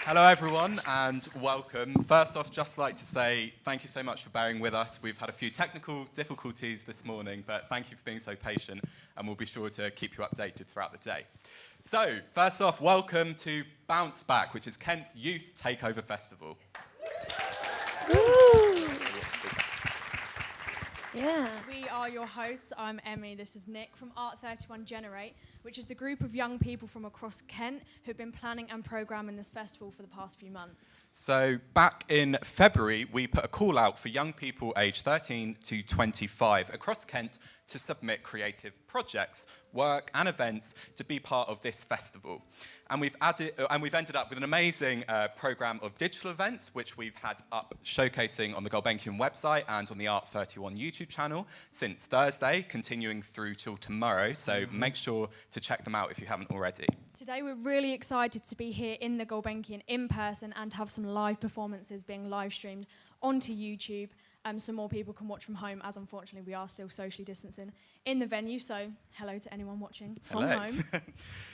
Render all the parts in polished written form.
Hello everyone and welcome. First off, just like to say thank you so much for bearing with us. We've had a few technical difficulties this morning, but thank you for being so patient and we'll be sure to keep you updated throughout the day. So, first off, welcome to BounceBack, which is Kent's Youth Takeover Festival. Yeah. We are your hosts. I'm Emmy. This is Nick from ART31 Generate, which is the group of young people from across Kent who've been planning and programming this festival for the past few months. So back in February, we put a call out for young people aged 13 to 25 across Kent to submit creative projects, work and events to be part of this festival. And we've ended up with an amazing programme of digital events, which we've had up showcasing on the Gulbenkian website and on the ART31 YouTube channel since Thursday, continuing through till tomorrow. So make sure to check them out if you haven't already. Today we're really excited to be here in the Gulbenkian in person and have some live performances being live streamed onto YouTube. So more people can watch from home, as unfortunately we are still socially distancing in the venue. So hello to anyone watching from home.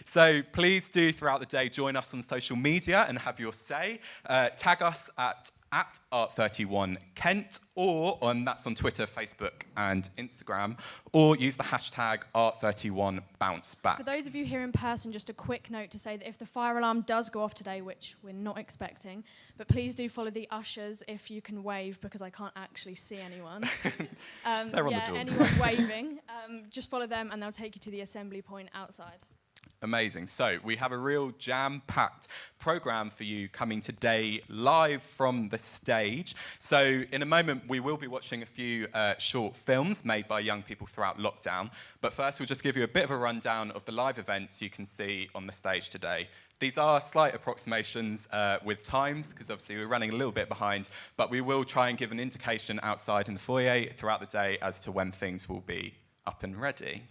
So please do throughout the day join us on social media and have your say. Tag us at ART31 Kent, that's on Twitter, Facebook and Instagram, or use the hashtag ART31 BounceBack. For those of you here in person, just a quick note to say that if the fire alarm does go off today, which we're not expecting, but please do follow the ushers if you can wave, because I can't actually see anyone. They're on the doors. Anyone waving, just follow them and they'll take you to the assembly point outside. Amazing. So we have a real jam-packed programme for you coming today live from the stage. So in a moment, we will be watching a few short films made by young people throughout lockdown. But first, we'll just give you a bit of a rundown of the live events you can see on the stage today. These are slight approximations with times, because obviously we're running a little bit behind, but we will try and give an indication outside in the foyer throughout the day as to when things will be up and ready.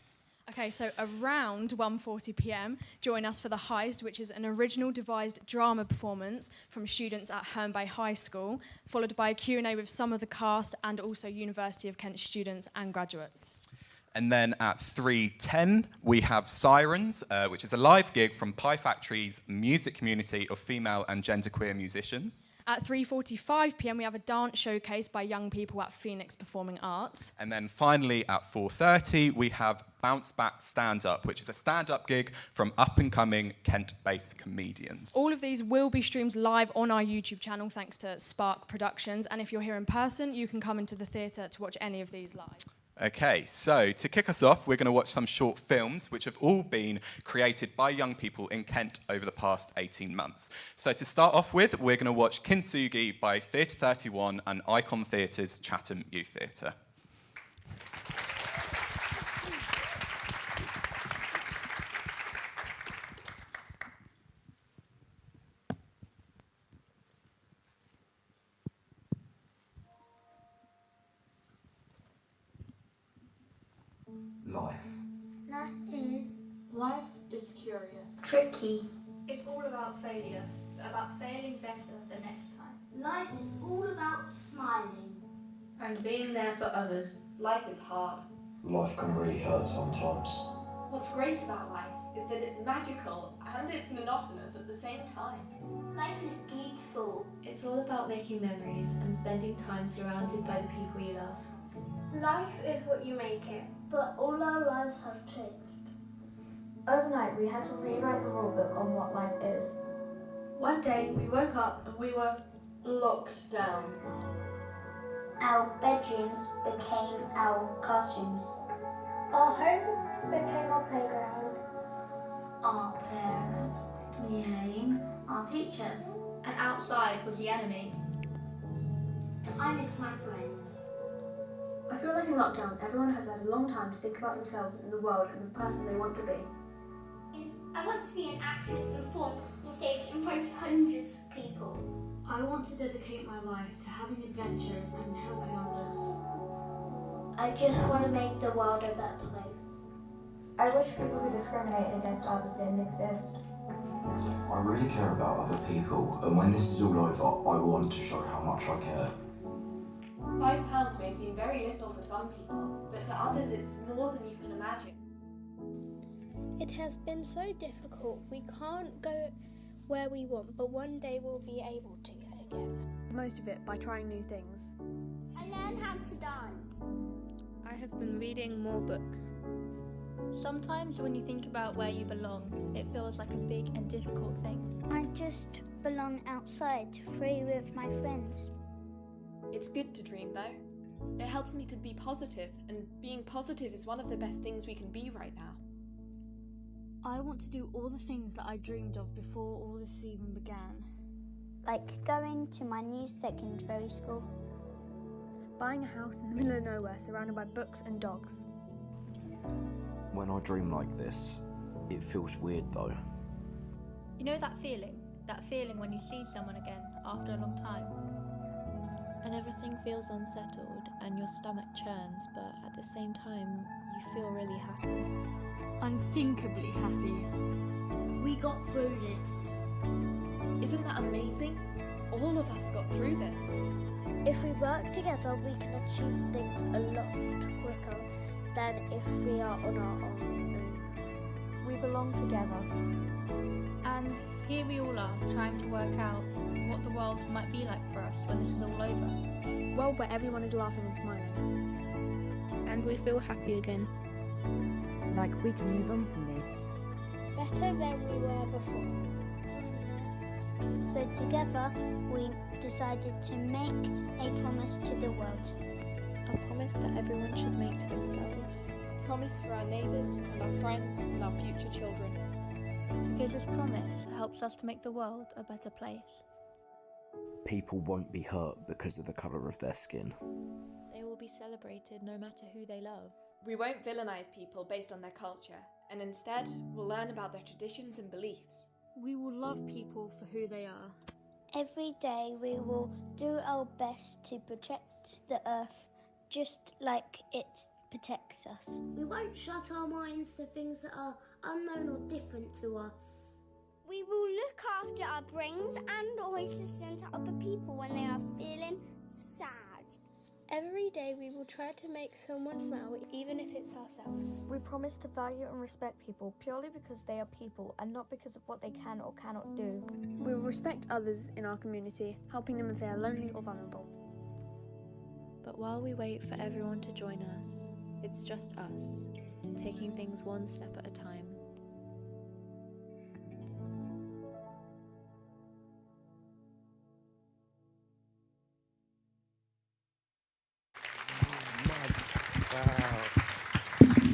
Okay, so around 1:40 p.m, join us for The Heist, which is an original devised drama performance from students at Herne Bay High School, followed by a Q&A with some of the cast and also University of Kent students and graduates. And then at 3:10, we have Sirens, which is a live gig from Pie Factory's music community of female and genderqueer musicians. At 3:45 p.m, we have a dance showcase by young people at Phoenix Performing Arts. And then finally at 4:30, we have BounceBack Stand Up, which is a stand-up gig from up-and-coming Kent-based comedians. All of these will be streamed live on our YouTube channel, thanks to Spark Productions. And if you're here in person, you can come into the theatre to watch any of these live. Okay, so to kick us off, we're going to watch some short films which have all been created by young people in Kent over the past 18 months. So to start off with, we're going to watch Kintsugi by Theatre 31 and Icon Theatre's Chatham Youth Theatre. Life is curious. Tricky. It's all about failure, about failing better the next time. Life is all about smiling. And being there for others. Life is hard. Life can really hurt sometimes. What's great about life is that it's magical and it's monotonous at the same time. Life is beautiful. It's all about making memories and spending time surrounded by the people you love. Life is what you make it. But all our lives have changed. Overnight, we had to rewrite the rulebook on what life is. One day, we woke up and we were locked down. Our bedrooms became our classrooms. Our homes became our playground. Our parents became our teachers. And outside was the enemy. I miss my friends. I feel like in lockdown, everyone has had a long time to think about themselves and the world and the person they want to be. I want to be an actress and perform on stage in front of hundreds of people. I want to dedicate my life to having adventures and helping others. I just want to make the world a better place. I wish people who discriminate against others didn't exist. I really care about other people, and when this is all over, I want to show how much I care. £5 may seem very little to some people, but to others it's more than you can imagine. It has been so difficult. We can't go where we want, but one day we'll be able to again. Most of it by trying new things. I learned how to dance. I have been reading more books. Sometimes when you think about where you belong, it feels like a big and difficult thing. I just belong outside, free with my friends. It's good to dream though. It helps me to be positive, and being positive is one of the best things we can be right now. I want to do all the things that I dreamed of before all this even began. Like going to my new secondary school. Buying a house in the middle of nowhere surrounded by books and dogs. When I dream like this, it feels weird though. You know that feeling? That feeling when you see someone again after a long time? And everything feels unsettled and your stomach churns, but at the same time, you feel really happy. Unthinkably happy. We got through this. Isn't that amazing? All of us got through this. If we work together, we can achieve things a lot quicker than if we are on our own. We belong together. And here we all are, trying to work out what the world might be like for us when this is all over. A world where everyone is laughing and smiling. And we feel happy again. Like we can move on from this. Better than we were before. So together, we decided to make a promise to the world. A promise that everyone should make to themselves. A promise for our neighbours and our friends and our future children. Because this promise helps us to make the world a better place. People won't be hurt because of the colour of their skin. They will be celebrated no matter who they love. We won't villainize people based on their culture, and instead we'll learn about their traditions and beliefs. We will love people for who they are. Every day we will do our best to protect the earth just like it protects us. We won't shut our minds to things that are unknown or different to us. We will look after our brains and always listen to other people when they are feeling sad. Every day we will try to make someone smile, even if it's ourselves. We promise to value and respect people purely because they are people and not because of what they can or cannot do. We will respect others in our community, helping them if they are lonely or vulnerable. But while we wait for everyone to join us, it's just us, taking things one step at a time.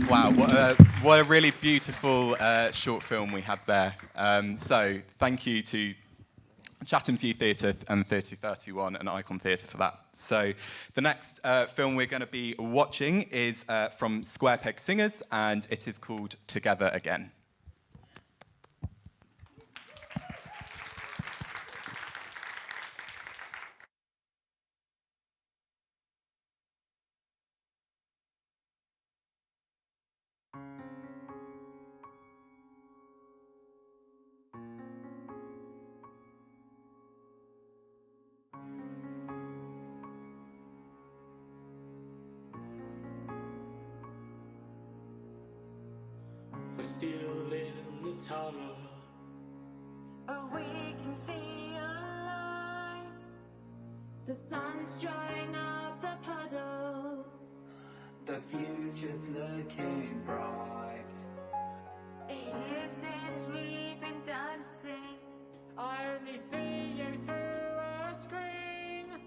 Wow, what a really beautiful short film we had there. So thank you to Chatham Youth Theatre and Theatre 31 and Icon Theatre for that. So the next film we're going to be watching is from Square Peg Singers, and it is called Together Again. We're still in the tunnel, but we can see a light. The sun's drying up the puddles. The future's looking bright. It seems we've been dancing. I only see you through a screen,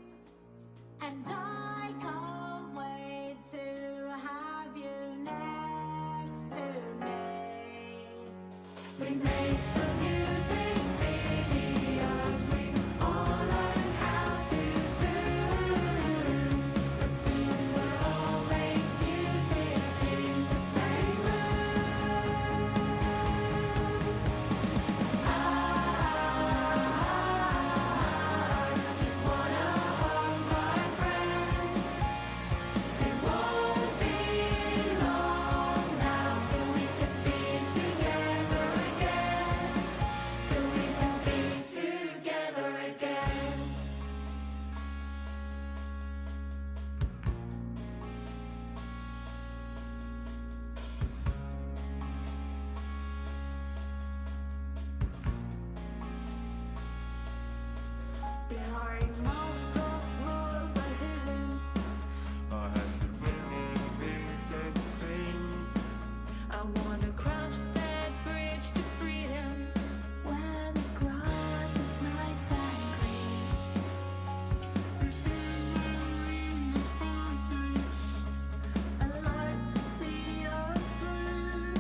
and I can't wait to have you next to me. We made some music videos, we all learned how to zoom. But soon we'll all make music in the same room. I just wanna hold my friends. It won't be long now till we can be together again. tiny mouth so small as a human. I had to really set free. I wanna cross that bridge to freedom, where the grass is nice and green. I like to see us bloom.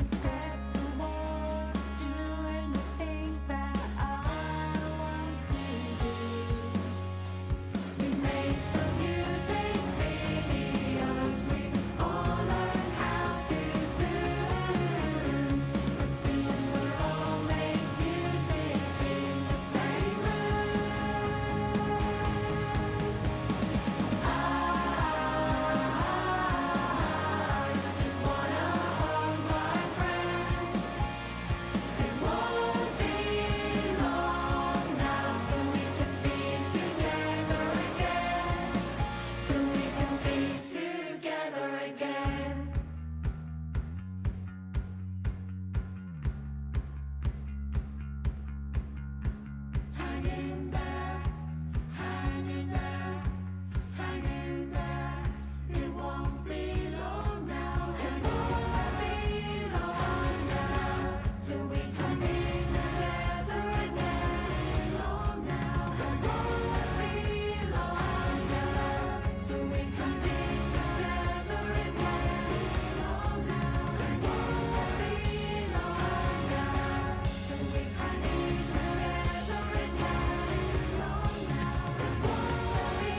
Step towards doing the things that I want to do. We made some music videos. We all learned how to zoom. But soon we'll all make music in the same room. I just wanna hold my friends. It won't be long now till we can be together again. Till we can be together again. Hanging there, hanging there, hanging there. It won't be long now. It won't be long now till we can be together again. Long now. It won't be long now till we can be together again. Long now. It won't be long now till we can be together again. Long now. It won't be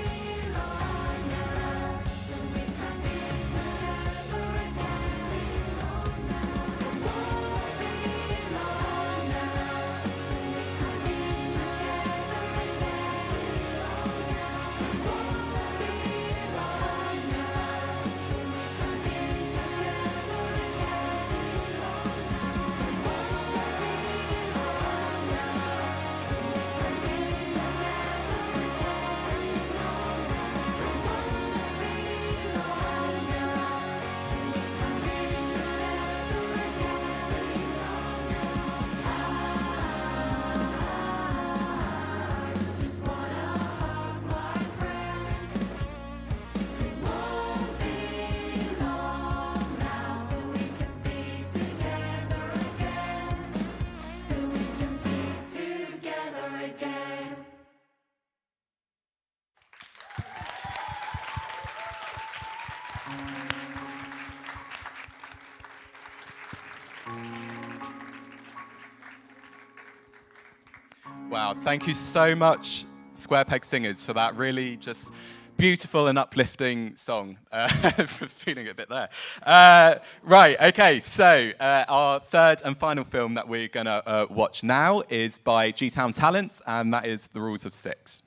long now till we can be together again. Long now. It won't be long now till we can be together again. Long now. It won't be long now till we can be together again. Long now. It won't be long now till we can be together again. Wow, thank you so much, Square Peg Singers, for that really just beautiful and uplifting song. Feeling it a bit there. Right, okay, so our third and final film that we're going to watch now is by G-Town Talents, and that is The Rules of Six.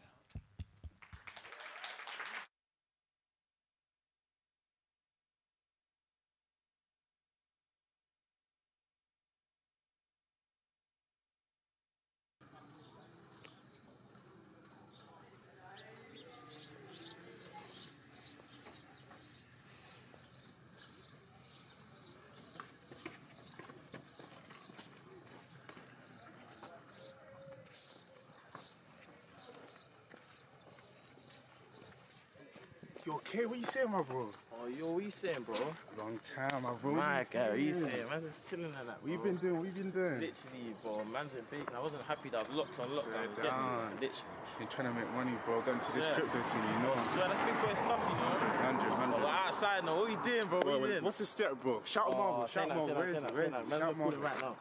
Yo, K, what you saying, my bro? Oh, yo, what you saying, bro? Long time, my bro. My guy, what you saying? Man's just chilling like that, bro. What you been doing? What you been doing? Literally, bro. Man's been baking. I wasn't happy that I was locked on lockdown. Sit You get me? down. Literally. Been trying to make money, bro. Going to this Swear. crypto team, you know. I swear, that's big boy stuff, you know. 100. Well, outside now, what you doing, bro? What you doing? What's the step, bro? Shout him out, bro. Shout him out. Where is it? Where is it? Man's Shout gonna call him it out. right now.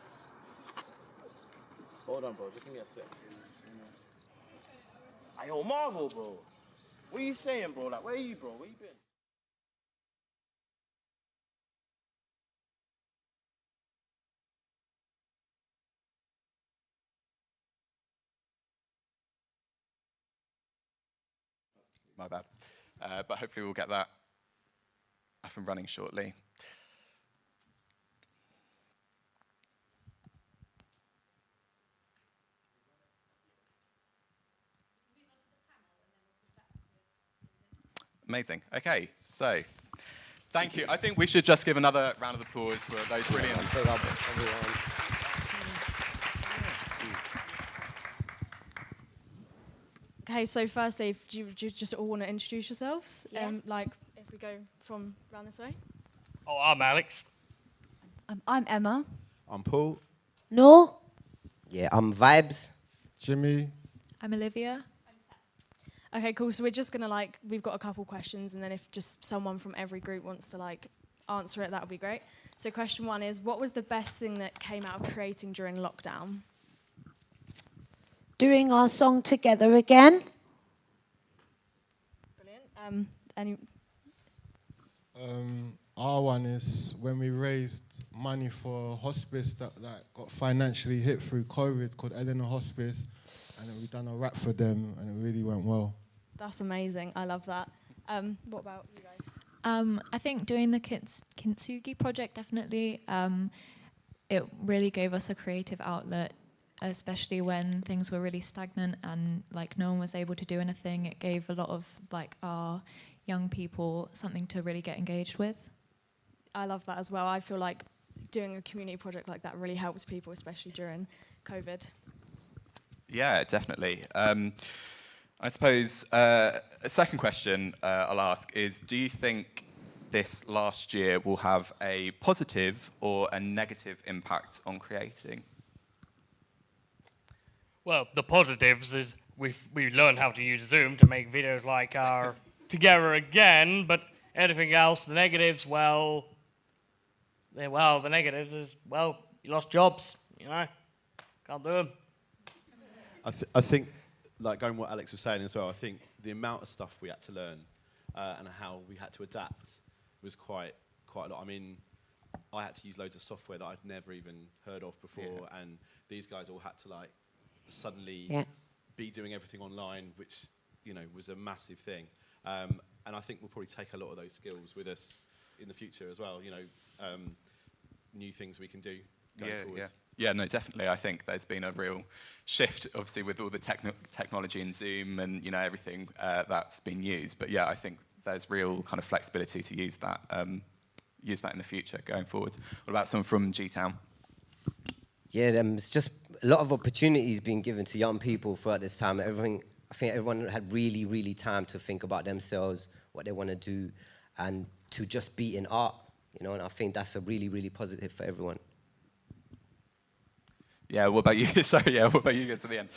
Hold on, bro. Just give me a sec. Yo, Marvel, bro. What are you saying, bro? Like, where are you, bro? Where you been? My bad. But hopefully we'll get that up and running shortly. Amazing. Okay, so thank you. I think we should just give another round of applause for those brilliant. Okay, so firstly, do you just all want to introduce yourselves? Yeah. Like, if we go from round this way. Oh, I'm Alex. I'm Emma. I'm Paul. No. Yeah, I'm Vibes. Jimmy. I'm Olivia. Okay, cool. So we're just gonna we've got a couple questions, and then if just someone from every group wants to answer it, that would be great. So question 1 is, what was the best thing that came out of creating during lockdown? Doing our song together again. Brilliant. Our one is when we raised money for a hospice that got financially hit through COVID, called Eleanor Hospice, and then we done a rap for them, and it really went well. That's amazing. I love that. What about you guys? I think doing the Kintsugi project, definitely, it really gave us a creative outlet, especially when things were really stagnant and no one was able to do anything. It gave a lot of our young people something to really get engaged with. I love that as well. I feel like doing a community project like that really helps people, especially during COVID. Yeah, definitely. I suppose a second question I'll ask is, do you think this last year will have a positive or a negative impact on creating? Well, the positives is we learned how to use Zoom to make videos like our Together Again, but anything else, the negatives, the negatives is, you lost jobs, can't do them. I think, going on what Alex was saying as well, I think the amount of stuff we had to learn and how we had to adapt was quite a lot. I mean, I had to use loads of software that I'd never even heard of before, and these guys all had to suddenly be doing everything online, which was a massive thing. And I think we'll probably take a lot of those skills with us in the future as well. New things we can do going forward. Yeah, no, definitely. I think there's been a real shift, obviously, with all the technology in Zoom and everything that's been used. But yeah, I think there's real kind of flexibility to use that in the future going forward. What about someone from G-Town? Yeah, it's just a lot of opportunities being given to young people throughout this time. I think everyone had really, really time to think about themselves, what they want to do, and to just be in art. And I think that's a really, really positive for everyone. Yeah, what about you? Sorry, what about you guys at the end?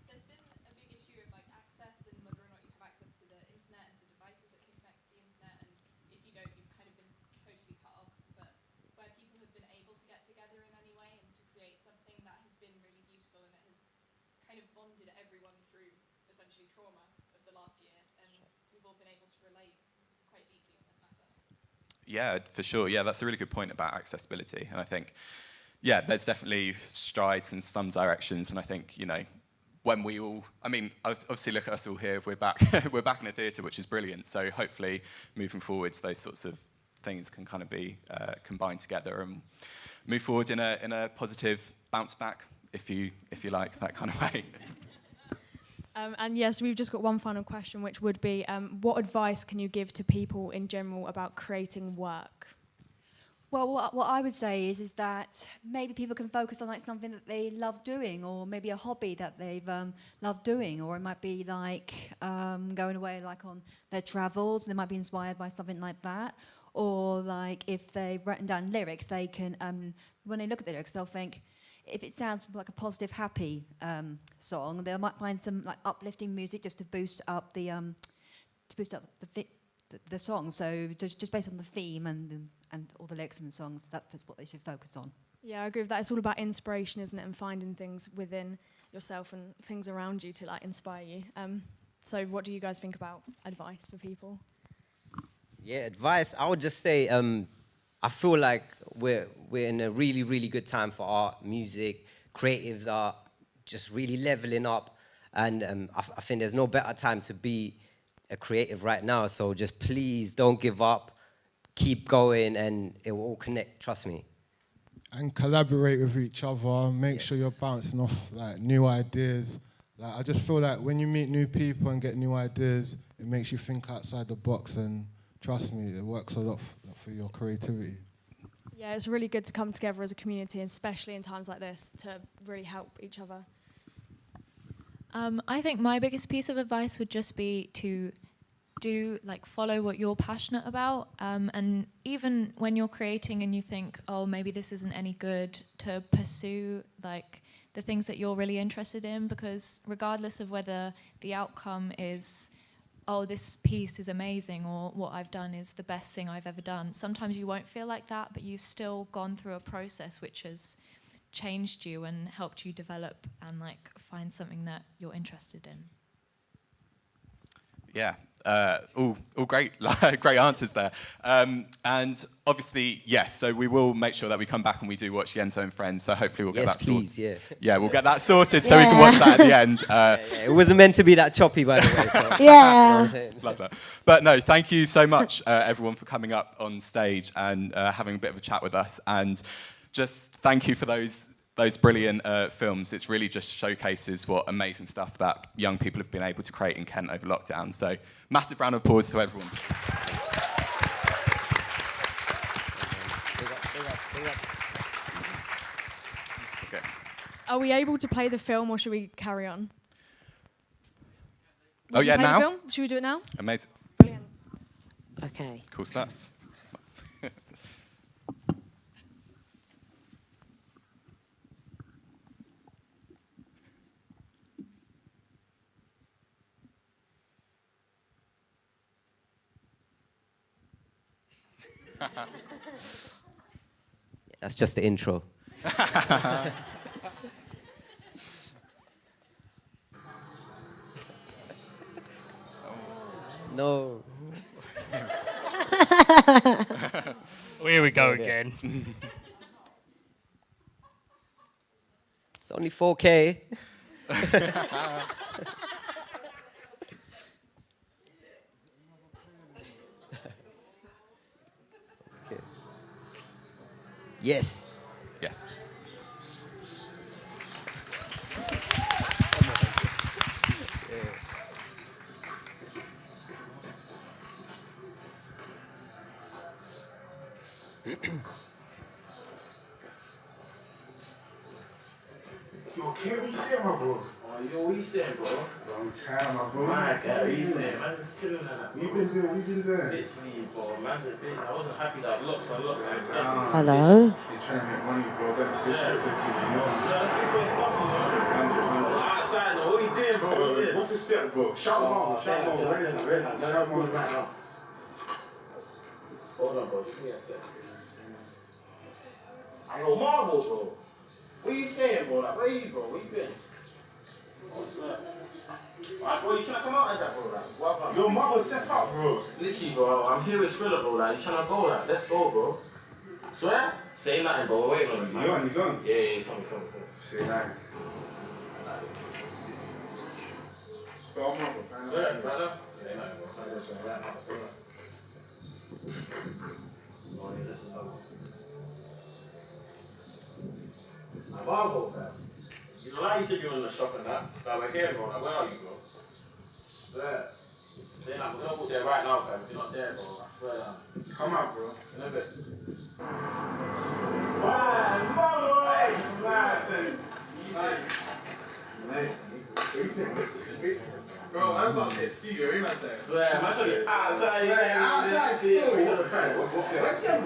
There's been a big issue of access and whether or not you have access to the internet and to devices that can connect to the internet, and if you don't, you've kind of been totally cut off. But where people have been able to get together in any way and to create something that has been really beautiful and that has kind of bonded everyone through essentially trauma of the last year, and we've all been able to relate quite deeply on this matter. Yeah, for sure. Yeah, that's a really good point about accessibility, and I think. Yeah, there's definitely strides in some directions, and I think when we all, obviously look at us all here. We're back in a theatre, which is brilliant. So hopefully, moving forwards, those sorts of things can kind of be combined together and move forward in a positive bounce back, if you like, that kind of way. And yes, we've just got one final question, which would be, what advice can you give to people in general about creating work? Well, what I would say is that maybe people can focus on something that they love doing, or maybe a hobby that they've loved doing, or it might be going away on their travels, and they might be inspired by something like that, or if they've written down lyrics, they can when they look at the lyrics, they'll think if it sounds like a positive, happy song, they might find some uplifting music just to boost up the song. So just based on the theme and all the lyrics in the songs, that's what they should focus on. Yeah, I agree with that. It's all about inspiration, isn't it? And finding things within yourself and things around you to inspire you. So what do you guys think about advice for people? Yeah, advice, I would just say I feel like we're in a really, really good time for art, music. Creatives are just really leveling up, and I think there's no better time to be a creative right now. So just please don't give up. Keep going, and it will all connect, trust me. And collaborate with each other, make sure you're bouncing off new ideas. I just feel like when you meet new people and get new ideas, it makes you think outside the box, and trust me, it works a lot for your creativity. Yeah, it's really good to come together as a community, especially in times like this, to really help each other. I think my biggest piece of advice would just be to follow what you're passionate about, and even when you're creating and you think, oh, maybe this isn't any good, to pursue the things that you're really interested in, because regardless of whether the outcome is, oh, this piece is amazing, or what I've done is the best thing I've ever done, sometimes you won't feel like that, but you've still gone through a process which has changed you and helped you develop and find something that you're interested in. Yeah, all great, great answers there. And obviously, yes, so we will make sure that we come back and we do watch Yento and Friends, so hopefully we'll get that sorted. Yes, please, yeah. Yeah, we'll get that sorted so we can watch that at the end. It wasn't meant to be that choppy, by the way. So Yeah. Love that. But no, thank you so much, everyone, for coming up on stage and having a bit of a chat with us. And just thank you for those brilliant films. It's really just showcases what amazing stuff that young people have been able to create in Kent over lockdown. So massive round of applause to everyone. Okay. Are we able to play the film, or should we carry on? Oh yeah, play now? The film? Should we do it now? Amazing. Brilliant. Okay. Cool stuff. That's just the intro. No. Here we go again. It's only 4K. Okay. Yes. Yes. Yo, Kid, what you saying, my bro? Oh, yo, what you saying, bro? Long time, my bro. My God, what you saying? Man, just chilling like that. What you been doing? Literally, bro. Man, I wasn't happy that I locked. Hello? You're trying to make money, bro. That's the scripted team, you know? Outside, what you doing, bro? What's the step, bro? Shout them out. Shout them out. Where is it? Shout them out right now. Hold on, bro. Give me a sec. Yo, Marvel, bro. What you saying, bro? Like, where you, bro? Where you been? Alright, bro, you trying to come out like that, bro? Like, Yo, Marvel, step out, bro. Literally, bro, I'm here with Skrilla, bro. Like, you trying to go, like, let's go, bro. Swear? Say nothing, bro. Wait on him. He's on, he's on. Yeah, he's on. Say nothing. Bro, I'm Marvel, fan. Swear, brother. Say nothing, bro. Oh, yeah, this is Marvel. Marvel, fam. You know, like you said you were in the shop and that. Like, we're here, bro. Like, where are you, bro? Swear. Say like, we're gonna go there right now, fam. If you're not there, bro, I swear that. Come out, bro. In a bit. Man, Marvel, hey! Nice. Bro, I'm about to hit studio, you might say. Swear, man, should be outside. Outside still. What's this shit? Still.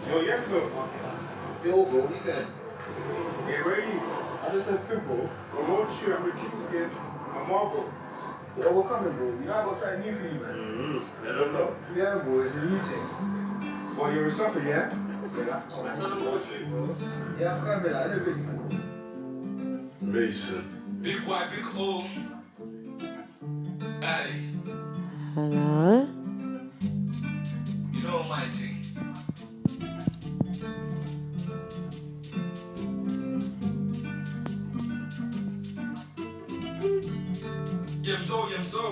Yo, Yento. Yo, bro, what you saying? Yeah, where are you? I just said football. I'm watching you, I'm with Kings again. I'm Marvel. Yo, we're coming, bro. You know I got something new for you, man. I don't know. Yeah, bro, it's a new thing. Well, you're a supper, yeah? Yeah, I'm trying to watch you, bro. Yeah, I'm coming, I know big. Mason. Big Y, big O. Aye. Hello? You know my thing. Yemzo.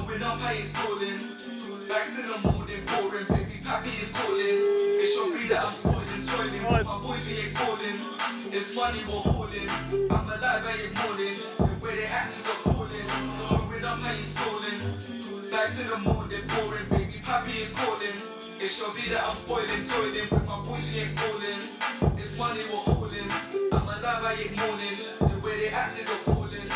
When up, I is calling. Back to the morning, boring. Baby, pappy is calling. It should be that I'm spoiling, toiling. My boys, we ain't calling. It's money we're holding. I'm alive, I ain't mourning. The way they act is appalling. When up, I ain't scrolling. Back to the morning, boring. Baby, pappy It shall be that I'm spoiling, toiling with my boys, we ain't falling. It's money we're hauling. I'm alive, I ain't mourning. The way they act is appalling.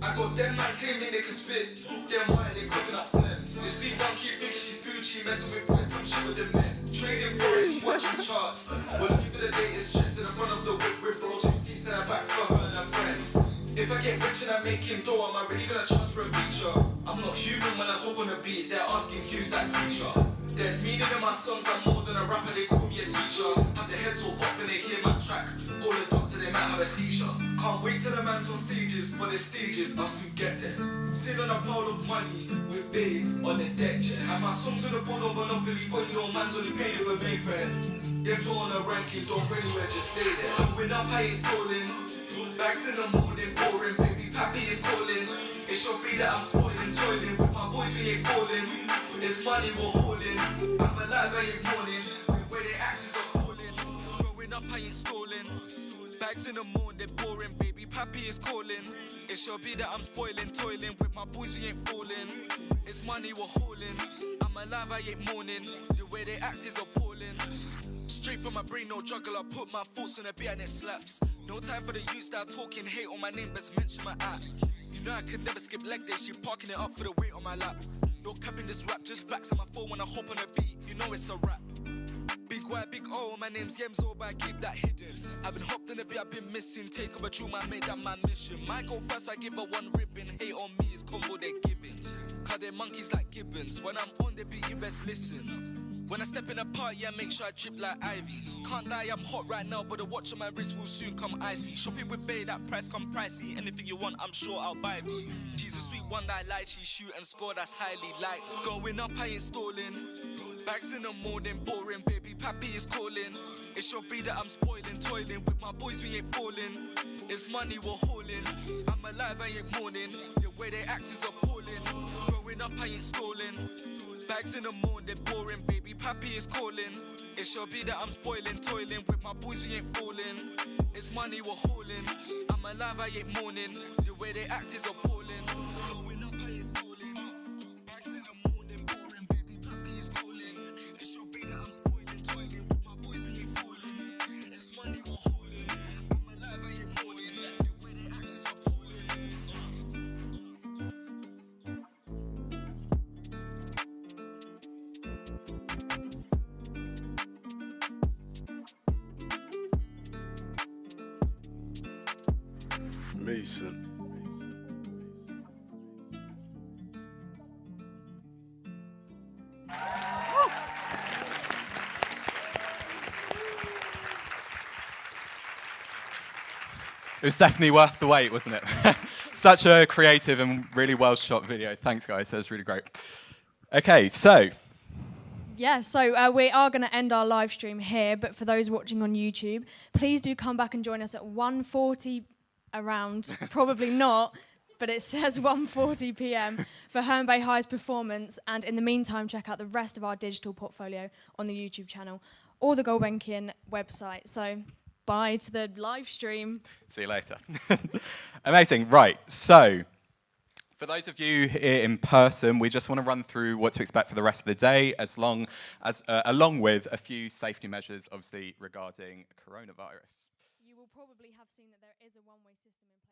I got them man claiming they can spit. Them white, they coughing up phlegm. The sweet one keep thinking she's Gucci, messing with boys, come shit with the men. Trading forex, watching charts. We're looking for the latest trend to the front of the whip, with roll 2 seats and a back for her and her friends. If I get rich and I make him dough, am I really gonna charge for a feature? I'm not human when I hop on a beat, they're asking who's that creature. There's meaning in my songs, I'm more than a rapper, they call me a teacher. Have their heads all pop when they hear my track. Call the doctor, they might have a seizure. Can't wait till the man's on stages, but there's stages, I'll soon get there. Sit on a pile of money, with babe on the deck chair. Have my songs on the board of Monopoly, but you know man's only paying for Mayfair. Them two on the ranking, don't go anywhere, just stay there. Going up, I ain't stalling. Bags in the morning, boring, baby, pappy is calling. It should be that I'm spoiling, toiling. With my boys, we ain't falling. It's money we're hauling. I'm alive, I ain't mourning. The way they act is appalling. Growing up, I ain't stalling. Bags in the morning, boring, baby, pappy is calling. It should be that I'm spoiling, toiling. With my boys, we ain't falling. It's money we're hauling. I'm alive, I ain't mourning. The way they act is appalling. Straight from my brain, no juggle, I put my thoughts on a beat and it slaps. No time for the youth style talking hate on my name, best mention my app. You know I can never skip leg day, she parking it up for the weight on my lap. No capping this rap, just facts on my phone when I hop on a beat, you know it's a rap. Big Y, big O, my name's Yemzo, but I keep that hidden. I've been hopped in a beat, I've been missing. Take over true, I made that my mission. My go first, I give her one ribbon. Hate on me is combo they giving. Cause they monkeys like gibbons. When I'm on the beat, you best listen. When I step in a party, I make sure I drip like Ivies. Can't lie, I'm hot right now, but the watch on my wrist will soon come icy. Shopping with Bay, that price come pricey. Anything you want, I'm sure I'll buy me. She's a sweet one that I like, she shoot and score, that's highly like. Going up, I ain't stalling. Bags in the morning, boring, baby, pappy is calling. It should be that I'm spoiling, toiling. With my boys, we ain't falling. It's money we're hauling. I'm alive, I ain't mourning. The way they act is appalling. Growing up, I ain't stalling. Bags in the morning, boring, baby, pappy is calling. It should be that I'm spoiling, toiling. With my boys, we ain't falling. It's money we're hauling. I'm alive, I ain't mourning. The way they act is appalling. Growing up, I ain't stalling. Bags in the morning, boring, baby, pappy is calling. It should be that I'm spoiling, toiling. With my boys, we ain't falling. It's money we're hauling. I'm alive, I ain't mourning. The way they act is appalling. Mason. It was definitely worth the wait, wasn't it? Such a creative and really well shot video. Thanks, guys. That was really great. Okay, so. Yeah, so we are going to end our live stream here, but for those watching on YouTube, please do come back and join us at 1:40 around, probably not, but it says 1:40 p.m. for Herne Bay High's performance, and in the meantime, check out the rest of our digital portfolio on the YouTube channel or the Gulbenkian website. So bye to the live stream. See you later. Amazing. Right, so for those of you here in person, we just want to run through what to expect for the rest of the day, along with a few safety measures, obviously, regarding coronavirus. You will probably have seen that there is a one-way system in place.